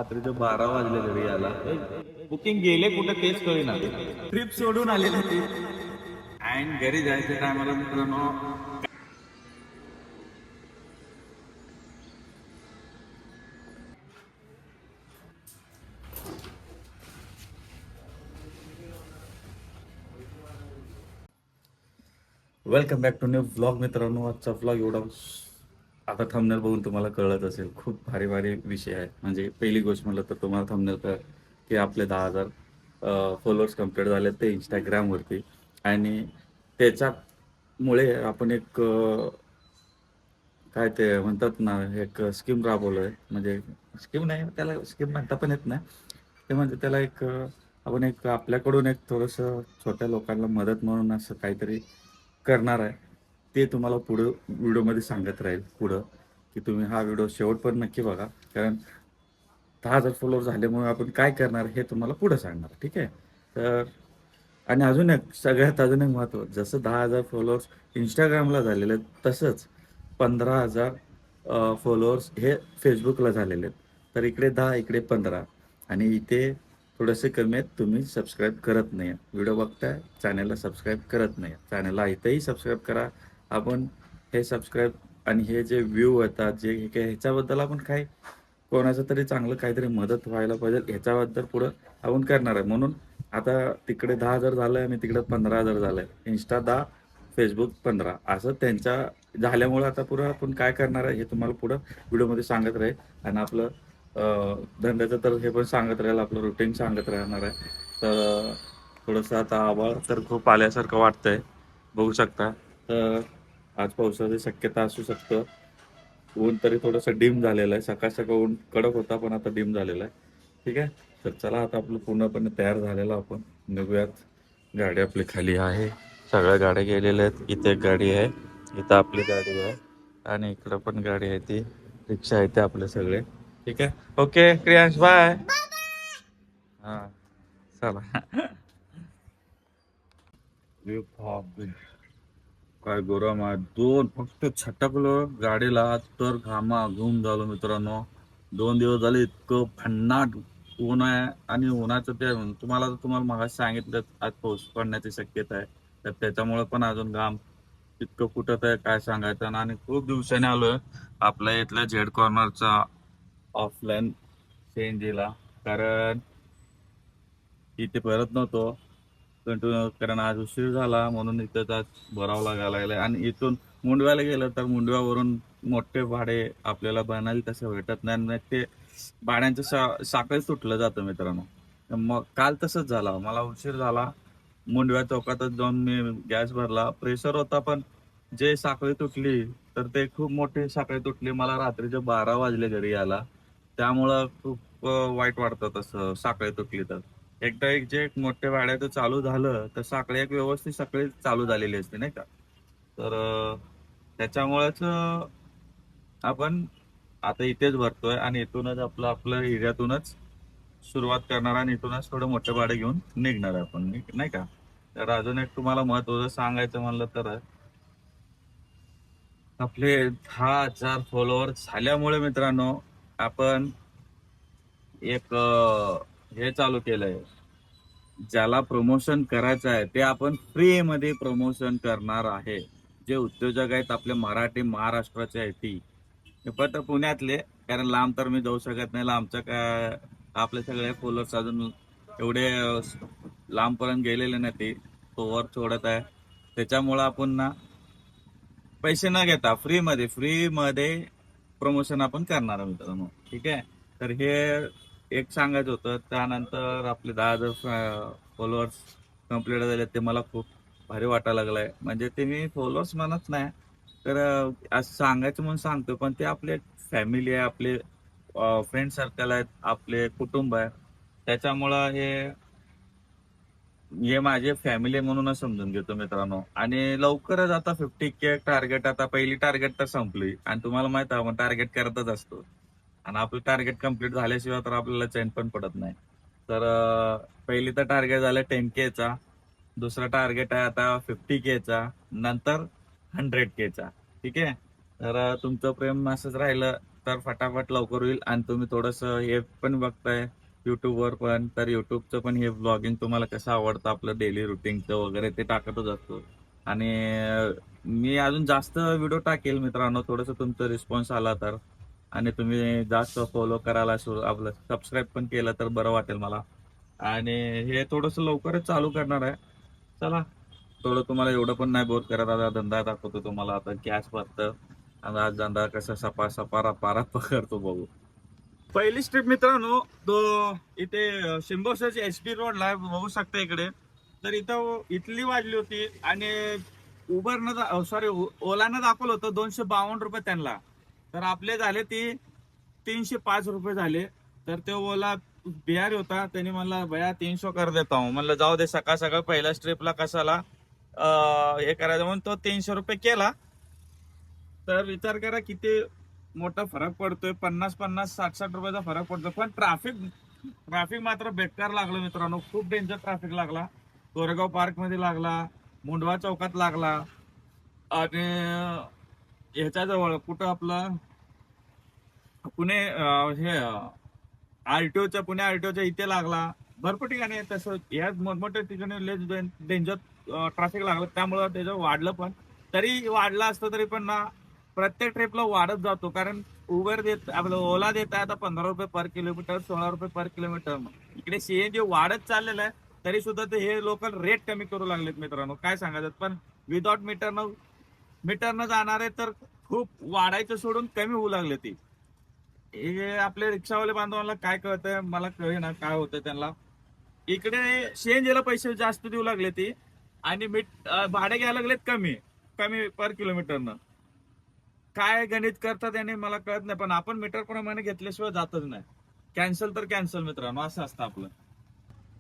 रात्रीचे 12 वाजले घरी यायला. बुकिंग गेले कुठे तेच कळेना. ट्रिप सोडून आलेली ती. अँड घरी जायच्या टायमाला मित्रांनो welcome back to new vlog. मित्रांनो आजचा व्लॉग एवढा आता थंबनेल बघून तुम्हाला कळत असेल, खूप भारी भारी विषय आहे. म्हणजे पहिली गोष्ट म्हटलं तर तुम्हाला थंबनेल कळ की आपले 10,000 फॉलोअर्स कंप्लीट झाले ते इंस्टाग्रामवरती. आणि त्याच्यामुळे आपण एक काय ते म्हणतात ना, एक स्कीम राबवलं आहे. म्हणजे स्कीम नाही, त्याला स्कीम म्हणता पण येत नाही. ते म्हणजे त्याला एक आपण एक आपल्याकडून एक थोडंसं छोट्या लोकांना मदत म्हणून असं काहीतरी करणार आहे. ते तुम्हाला पुढं व्हिडिओमध्ये सांगत राहील पुढं, की तुम्ही हा व्हिडिओ शेवट पण नक्की बघा. कारण 10,000 फॉलोअर झाल्यामुळे आपण काय करणार हे तुम्हाला पुढं सांगणार. ठीक आहे. तर आणि अजून एक सगळ्यात अजून एक महत्त्व, जसं 10,000 फॉलोअर्स इंस्टाग्रामला झालेले आहेत, तसंच 15,000 फॉलोअर्स हे फेसबुकला झालेले आहेत. तर इकडे 10 इकडे 15 आणि इथे थोडेसे कमी आहेत. तुम्ही सबस्क्राईब करत नाही आहे, व्हिडिओ बघताय चॅनलला सबस्क्राईब करत नाही. चॅनलला इथेही सबस्क्राईब करा. आपण हे सबस्क्राईब आणि हे जे व्ह्यू येतात जे हे काय ह्याच्याबद्दल आपण काय कोणाचं तरी चांगलं काहीतरी मदत व्हायला पाहिजे ह्याच्याबद्दल पुढं आपण करणार आहे. म्हणून आता तिकडे 10,000 झालं आहे आणि तिकडे 15,000 झालं आहे. इंस्टा 10, फेसबुक 15 असं त्यांच्या झाल्यामुळं आता पुढं आपण काय करणार आहे हे तुम्हाला पुढं व्हिडिओमध्ये सांगत राहील. आणि आपलं धंद्याचं तर हे पण सांगत राहील, आपलं रुटीन सांगत राहणार आहे. तर थोडंसं आता आभाळ तर खूप आल्यासारखं वाटतंय, बघू शकता. तर आज पावसाची शक्यता असू शकतं. ऊन तरी थोडंसं डिम झालेलं आहे. सकाळ सकाळ ऊन कडक होता पण आता डिम झालेला आहे. ठीक आहे. तर चला आता आपलं पूर्णपणे तयार झालेलं, आपण निघूयात. गाडी आपली खाली आहे, सगळ्या गाड्या गेलेल्या आहेत. इथे एक गाडी आहे, इथं आपली गाडी आहे आणि इकडं पण गाडी आहे, ती रिक्षा आहे, ते आपले सगळे. ठीक आहे. Okay Kriyansh, bye. हां चला. काय गरम आहे. दोन फक्त छटकलं गाडीला तर घामाघूम झालो मित्रांनो. 2 दिवस झाले इतकं भन्नाट ऊन आहे. आणि उन्हाचं ते तुम्हाला मगाशी सांगितलं आज पाऊस पडण्याची शक्यता आहे. तर त्याच्यामुळे पण अजून घाम इतकं कुठत आहे काय सांगायचं. आणि खूप दिवसाने आलोय आपल्या इथल्या झेड कॉर्नरचा ऑफलाईन सीएनजीला. कारण इथे परत नव्हतो कंटिन्यू, कारण आज उशीर झाला म्हणून इथंच आज भरावं लागायला लागलाय. आणि इथून मुंडव्याला गेलं तर मुंडव्यावरून मोठे भाडे आपल्याला बनायला तसं भेटत नाही. आणि ते भाड्यांचं साखळी तुटलं जातं मित्रांनो. मग काल तसंच झालं, मला उशीर झाला. मुंडव्या चौकातच जाऊन मी गॅस भरला, प्रेशर होता, पण जे साखळी तुटली तर ते खूप मोठी साखळी तुटली. मला रात्रीचे 12 वाजले घरी यायला. त्यामुळं खूप वाईट वाटतं तसं साखळी तुटली तर. एकदा एक जे मोठे भाड्याचं चालू झालं तर साखळी एक व्यवस्थित सगळी चालू झालेली असते नाही का. तर त्याच्यामुळेच आपण आता इथेच भरतोय आणि इथूनच आपलं एरियातूनच सुरुवात करणार आणि इथूनच थोडं मोठे भाडे घेऊन निघणार आपण, नाही का. तर अजून एक तुम्हाला महत्त्वाचं सांगायचं म्हणलं तर आपले 10,000 फॉलोअर झाल्यामुळे मित्रांनो आपण एक हे चालू केलंय. ज्याला प्रमोशन करायचं आहे ते आपण फ्री मध्ये प्रमोशन करणार आहे. जे उद्योजक आहेत आपले मराठी महाराष्ट्राचे आहेत ती पण पुण्यातले, कारण लांब तर मी जाऊ शकत नाही. लांबचं काय, आपले सगळे फॉलोअर्स अजून एवढे लांबपर्यंत गेलेले नाही, ते वर सोडत आहे. त्याच्यामुळं आपण ना पैसे न घेता फ्री मध्ये प्रमोशन आपण करणार मित्रांनो. ठीक आहे. तर हे एक सांगायचं होतं. त्यानंतर आपले 10,000 फॉलोअर्स कंप्लीट झाले, ते मला खूप भारी वाटायला लागलाय. म्हणजे ते मी फॉलोअर्स म्हणत नाही तर असं सांगायचं म्हणून सांगतो, पण ते आपले फॅमिली आहे, आपले फ्रेंड सर्कल आहेत, आपले कुटुंब आहे. त्याच्यामुळं हे माझे फॅमिली म्हणूनच समजून घेतो मित्रांनो. आणि लवकरच आता 50K टार्गेट, आता पहिली टार्गेट तर संपली आणि तुम्हाला माहित आहे आपण टार्गेट करतच असतो. आणि आपलं टार्गेट कम्प्लीट झाल्याशिवाय तर आपल्याला चैन पण पडत नाही. तर पहिली तर टार्गेट झालं 10K चा, दुसरा टार्गेट आहे आता 50K चा, नंतर 100K चा. ठीक आहे. तर तुमचं प्रेम असंच राहिलं तर फटाफट लवकर होईल. आणि तुम्ही थोडंसं हे पण बघताय युट्यूबवर पण, तर युट्यूबचं पण हे ब्लॉगिंग तुम्हाला कसं आवडतं आपलं डेली रुटीनचं वगैरे ते टाकतच असतो. आणि मी अजून जास्त व्हिडिओ टाकेल मित्रांनो, थोडंसं तुमचा रिस्पॉन्स आला तर. आणि तुम्ही जास्त फॉलो करायला आपलं सबस्क्राईब पण केलं तर बरं वाटेल मला. आणि हे थोडंसं लवकरच चालू करणार आहे. चला, थोडं तुम्हाला एवढं पण नाही बोर करत. आता धंदा दाखवतो तुम्हाला. आता गॅस भरतं आणि आज धंदा कसा सपा सपा रपा रपा करतो बघू. पहिली स्ट्रीप मित्रांनो, तो इथे शिंबोर्सच्या एसटी रोडला बघू शकता इकडे. तर इथं इथली वाजली होती आणि उबरनं सॉरी ओलानं दाखवलं होतं 252 रुपये त्यांना. तर आपले झाले ती 305 रुपये झाले. तर ते ओला बिहारी होता, त्यांनी म्हणला भैया 300 कर देता हूं. म्हणलं जाऊ दे, सकाळ सकाळ पहिल्या स्ट्रीपला कशाला हे करायचं म्हणून तो 300 रुपये केला. तर विचार करा किती मोठा फरक पडतोय. 50-50, 60-60 रुपयाचा फरक पडतो. पण ट्रॅफिक मात्र बेकार लागलं मित्रांनो. खूप डेंजर ट्रॅफिक लागला. कोरेगाव पार्क मध्ये लागला, मुंडवा चौकात लागला आणि ह्याच्याजवळ कुठं आपलं पुणे हे आरटीओच्या पुणे आरटीओच्या इथे लागला. भरपूर ठिकाणी आहे तसं. या मोठमोठ्या ठिकाणी डेंजर ट्रॅफिक लागलं, त्यामुळं त्याचं वाढलं. पण तरी वाढलं असतं तरी पण ना, प्रत्येक ट्रिपला वाढत जातो. कारण उबर देत आपलं ओला देत आहे आता 15 रुपये पर किलोमीटर, 16 रुपये पर किलोमीटर. इकडे सीएनजी वाढत चाललेलं आहे, तरी सुद्धा ते हे लोक रेट कमी करू लागलेत मित्रांनो. काय सांगायचं. पण विदाउट मीटरनं जाणारे तर खूप वाढायचं सोडून कमी होऊ लागले ती. हे आपले रिक्षावाले बांधवांना काय कळतंय मला कळेना काय होतंय त्यांना. इकडे सीएनजीला पैसे जास्त देऊ लागले ती आणि भाडे घ्यायला लागलेत कमी कमी पर किलोमीटरनं. काय गणित करतात याने मला कळत नाही. पण आपण मीटर प्रमाणे घेतल्याशिवाय जातच नाही. कॅन्सल तर कॅन्सल मित्रांनो, असं असतं आपलं.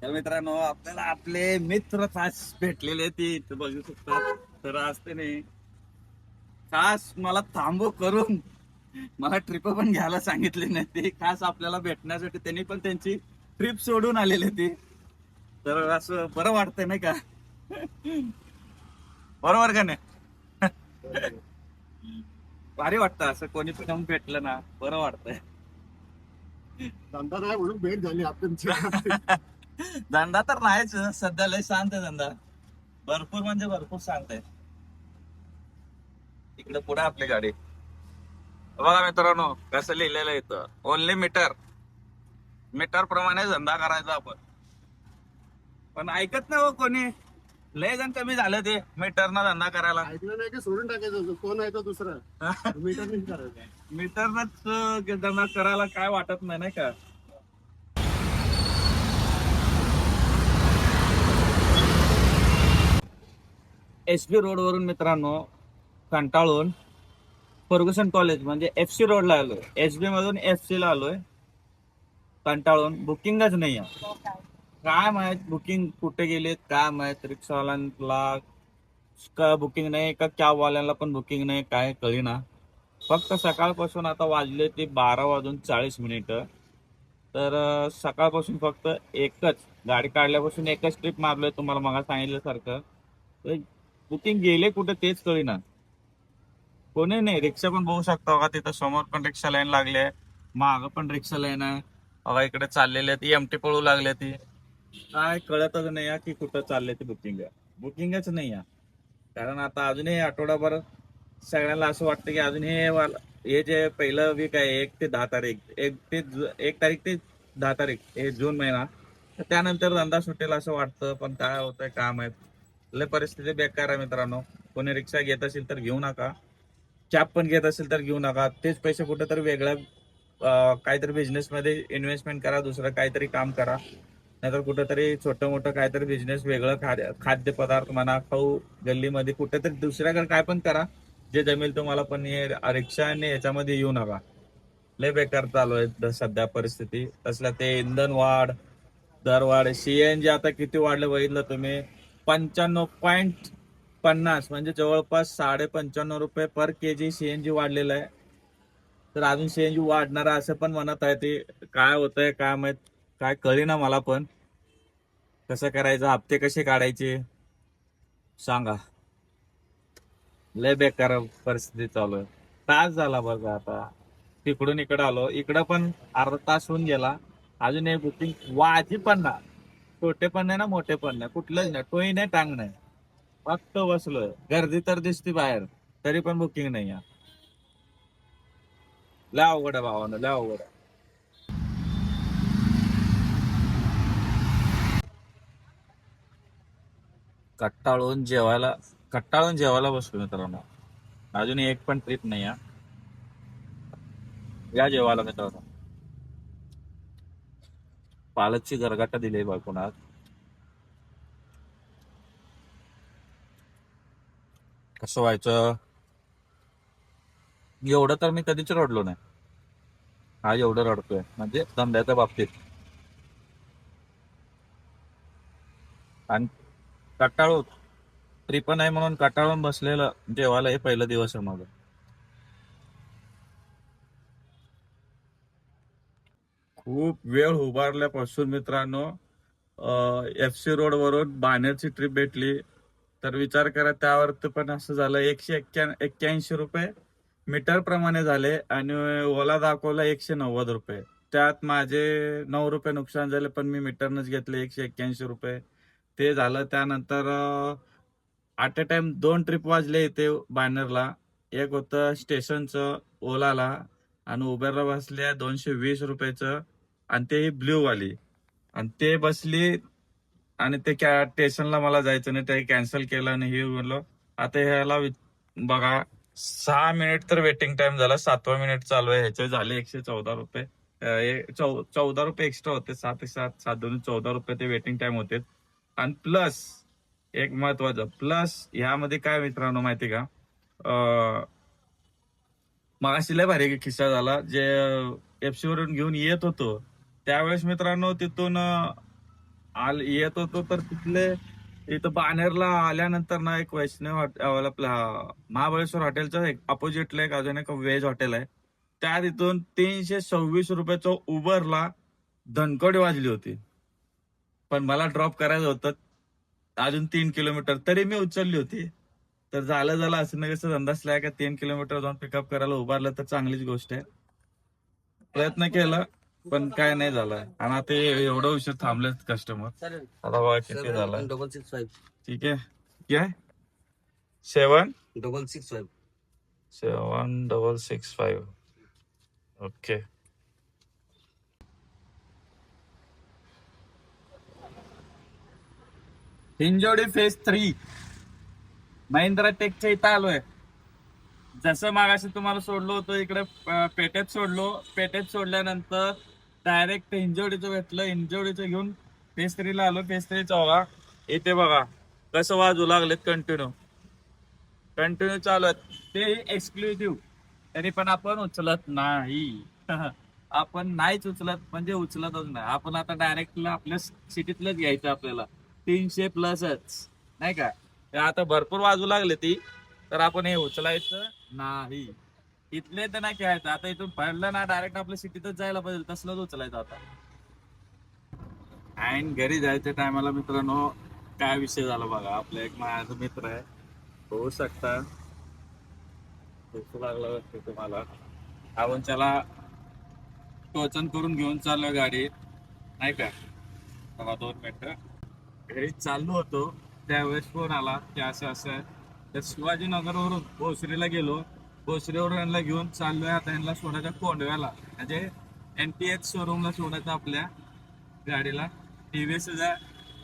तर मित्रांनो, आपल्याला आपले मित्र खास भेटलेले ते बघू शकतात. तर असते नाही खास मला थांबू करून मला ट्रिप पण घ्यायला सांगितले नाही. ते खास आपल्याला भेटण्यासाठी त्यांनी पण त्यांची ट्रिप सोडून आलेले ते. तर असं बरं वाटतंय नाही का. बरोबर का नाही. भारी वाटतं असं कोणी पण येऊन भेटलं ना, बरं वाटतंय. धंदा नाही म्हणून भेट झाली आपली. धंदा तर नाहीच सध्या, लय शांत आहे धंदा. भरपूर म्हणजे भरपूर शांत आहे. इकडे पुढे आपली गाडी बघा मित्रांनो, कसं लिहिलेलं इथं ओनली मीटर. मीटर प्रमाणे धंदा करायचा आपण. पण ऐकत नाही हो कोणी. लय जण कमी झालं ते मीटरनं धंदा करायला. ऐकलं नाही की सोडून टाकायचं, कोण आहे तो दुसरा मीटर नाही करायचं. मीटरनच धंदा करायला काय वाटत नाही, नाही का. एसबी रोड वरून मित्रांनो कंटाळून फर्ग्युसन कॉलेज म्हणजे एफसी रोडला आलोय. एसबी मधून एफसी ला आलोय कंटाळून. बुकिंगच नाही आहे. काय माहित बुकिंग कुठे गेलेत काय माहित. रिक्षावाल्यांना का बुकिंग नाही का कॅबवाल्यांना पण बुकिंग नाही, काय कळीना. फक्त सकाळपासून आता वाजले ते 12:40. तर सकाळपासून फक्त एकच गाडी काढल्यापासून एकच ट्रिप मारलोय तुम्हाला मग सांगितल्यासारखं. बुकिंग गेले कुठे तेच कळीना. कोणी नाही. रिक्षा पण बघू शकता बघा, तिथं समोर पण रिक्षा लाईन लागले, माग पण रिक्षा लाईन आहे बघा. इकडे चाललेले ती एमटी पळू लागले ती. काय कळतच नाही की कुठं चालले ते. बुकिंगच नाही आहे. कारण आता अजूनही आठवडाभर सगळ्यांना असं वाटतं की अजून हे जे पहिलं वीक आहे 1 ते 10 तारीख, 1 तारीख ते 10 तारीख हे जून महिना, तर त्यानंतर धंदा सुटेल असं वाटतं. पण काय होतंय काय माहित. लय परिस्थिती बेकार आहे मित्रांनो. कोणी रिक्षा घेत असेल तर घेऊ नका. कॅब पण घेत असेल तर घेऊ नका. तेच पैसे कुठेतरी वेगळ्या काहीतरी बिझनेस मध्ये इन्व्हेस्टमेंट करा, दुसरं काहीतरी काम करा. नाहीतर कुठेतरी छोटं मोठं काहीतरी बिझनेस वेगळं खाद्यपदार्थ म्हणा, खाऊ गल्लीमध्ये कुठेतरी दुसऱ्याकडे काय पण करा जे जमेल तुम्हाला. पण हे रिक्षा आणि याच्यामध्ये येऊ नका. लय बेकार चालू आहे सध्या परिस्थिती. तसल्या ते इंधन वाढ, दरवाढ. सीएनजी आता किती वाढलं बघितलं तुम्ही. 55.50 म्हणजे जवळपास 55.5 रुपये पर केजी सीएनजी वाढलेलं आहे. तर अजून सीएनजी वाढणार आहे असं पण म्हणत आहे ते. काय होतंय काय माहित, काय कळेना मला पण. कसं करायचं, हप्ते कसे काढायचे सांगा. लय बेकार परिस्थिती चालू आहे. तास झाला बघा आता. तिकडून इकडे आलो. इकडं पण अर्धा तास होऊन गेला. अजून एक बुकिंग वाजी पण ना, छोटे पण नाही ना मोठे पण नाही, कुठलंच नाही, टोई नाही टांग नाही, फक्त बसलोय. गर्दी तर दिसती बाहेर, तरी पण बुकिंग नाही आहे. लय अवघड आहे भावानं, लय अवघड आहे. कट्टाळून जेवायला बसलो मित्रांनो. अजून एक पण ट्रिप नाही आहे. या जेवायला मित्रांनो. पालकची गरगाटा दिली बायकोन आज. कसं व्हायचं, एवढं तर मी कधीच रडलो नाही. हा एवढं रडतोय म्हणजे धंद्याच्या बाबतीत. आणि कटाळून ट्रिप नाही म्हणून कटाळून बसलेलं जेवायला, हे पहिलं दिवस आहे माझं. खूप वेळ उभारल्यापासून मित्रांनो FC रोड वरून बाणेरची ट्रिप भेटली. तर विचार करा, त्यावर पण असं झालं 181 रुपये मीटर प्रमाणे झाले आणि ओला दाखवला 190 रुपये. त्यात माझे 9 रुपये नुकसान झाले, पण मी मीटरनच घेतले 181 रुपये. ते झालं. त्यानंतर ॲट अ टाइम 2 ट्रिप वाजले इथे बाणेरला. एक होतं स्टेशनचं ओलाला, आणि उबेरला बसल्या 220 रुपयाचं, आणि ते ब्ल्यू वाली. आणि ते बसली, आणि ते स्टेशनला मला जायचं नाही, ते कॅन्सल केलं. आणि हे बोललो आता ह्याला बघा, 6 मिनिट तर वेटिंग टाइम झाला, 7वा मिनिट चालू आहे, ह्याचे झाले 114 रुपये. 14 रुपये एक्स्ट्रा होते, 7 14 ते वेटिंग टाइम होते. आणि प्लस एक महत्वाचं प्लस ह्यामध्ये काय मित्रांनो माहिती का, मगाशी लय भारी किस्सा झाला. जे FC वरून घेऊन येत होतो त्यावेळेस मित्रांनो, तिथून येत होतो, तर तिथले इथं बाणेरला आल्यानंतर ना, एक वैष्णव आपला महाबळेश्वर हॉटेलच्या अपोजिटला एक अजून एक व्हेज हॉटेल आहे. त्या तिथून 326 रुपयाचं उबरला धनकडी वाजली होती. पण मला ड्रॉप करायचं होतं अजून 3 किलोमीटर, तरी मी उचलली होती. तर झालं असं नाही, कसं धंदा असला का 3 किलोमीटर जाऊन पिकअप करायला उभारलं तर चांगलीच गोष्ट आहे. प्रयत्न केला, पण काय नाही झालं. आणि आता एवढं उशीर थांबलेत कस्टमर. आता बघा किती झालं. 765 ठीक आहे, काय 7 665 7665. ओके. हिंजवडी फेज 3 महिंद्रा टेकच्या इथं आलोय. जसं मागाशी तुम्हाला सोडलो होतो इकडे पेटेत सोडल्यानंतर डायरेक्ट हिंजवडीचं भेटलं. हिंजवडीचं घेऊन फेज 3ला आलो. फेज 3चा बघा इथे बघा कसं वाजू लागलेत, कंटिन्यू चालू आहेत. ते एक्सक्लुझिव्ह, तरी पण आपण उचलत नाही. आपण नाहीच उचलत, म्हणजे उचलतच नाही आपण. आता डायरेक्ट आपल्या सिटीतलंच घ्यायचं आपल्याला, 300+ नाही का. आता भरपूर वाजू लागले ती, तर आपण हे उचलायचं नाही. इथले तर नाही खेळायचं. आता इथून पडलं ना, डायरेक्ट आपल्या सिटीतच जायला पाहिजे, तसलंच उचलायचं आता. अँड घरी जायच्या टायमाला मित्रांनो काय विषय झाला बघा. आपला एक माझा मित्र आहे, होऊ शकता भूक लागला वाटतं तुम्हाला. आपण त्याला टोचन करून घेऊन चाललो गाडी, नाही का. बघा 2 मिनिटं. घरी चाललो होतो त्यावेळेस फोन आला की असं आहे. तर शिवाजीनगरवरून भोसरीला गेलो. भोसरीवरून यांना घेऊन चाललोय. आता यांना सोडायचं कोंडव्याला, म्हणजे NTH शोरूमला सोडायचं आपल्या गाडीला. TVS आहे,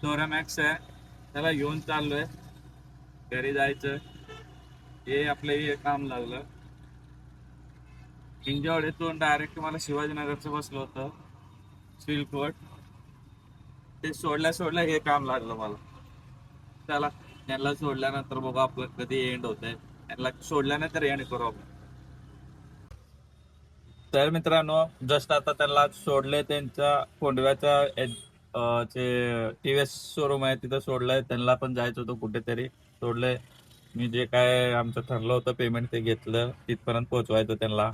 डोरामॅक्स आहे, त्याला घेऊन चाललोय. घरी जायचं, हे आपलं हे काम लागलं. हिंजवडीतून डायरेक्ट मला शिवाजीनगरचं बसलं होतं सिल्कवट. ते सोडल्या हे काम लागलं मला. त्याला त्यांना सोडल्यानंतर बघा आपलं कधी एंड होत आहे. त्यांना सोडल्यानंतर एंड करू आपण. तर मित्रांनो जस्ट आता त्यांना सोडले, त्यांच्या कोंडव्याच्या जे TVS शोरूम आहे तिथं सोडलंय. त्यांना पण जायचं होतं कुठेतरी, सोडलंय. मी जे काय आमचं ठरलं होतं पेमेंट ते घेतलं, तिथपर्यंत पोहोचवायचं त्यांना.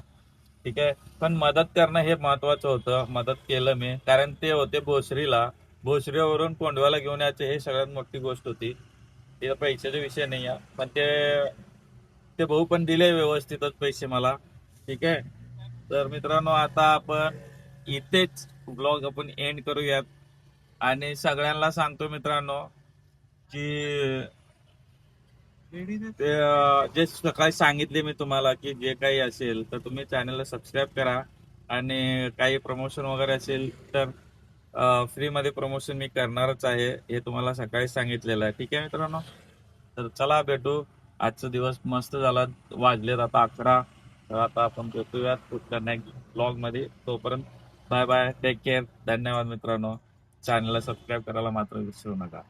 ठीक आहे, पण मदत करणं हे महत्वाचं होतं. मदत केलं मी, कारण ते होते भोसरीला. भोसरीवरून कोंडव्याला घेऊन यायचे, हे सगळ्यात मोठी गोष्ट होती. ते पैशाचा विषय नाही आहे, पण ते भाऊ पण दिले व्यवस्थितच पैसे मला. ठीक आहे, तर मित्रांनो आता आपण इथेच ब्लॉग आपण एंड करूयात आणि सगळ्यांना सांगतो मित्रांनो की ते जे सकाळी सांगितले मी तुम्हाला की जे काही असेल तर तुम्ही चॅनलला सबस्क्राईब करा आणि काही प्रमोशन वगैरे असेल तर फ्रीमध्ये प्रमोशन मी करणारच आहे हे तुम्हाला सकाळी सांगितलेलं आहे. ठीक आहे मित्रांनो, तर चला भेटू. आजचा दिवस मस्त झाला. वाजलेत आता 11. तर आता आपण भेटूयात पुढच्या नेक्स्ट ब्लॉग मध्ये. तोपर्यंत बाय बाय, टेक केअर. धन्यवाद मित्रांनो. चॅनलला सबस्क्राईब करायला मात्र विसरू नका.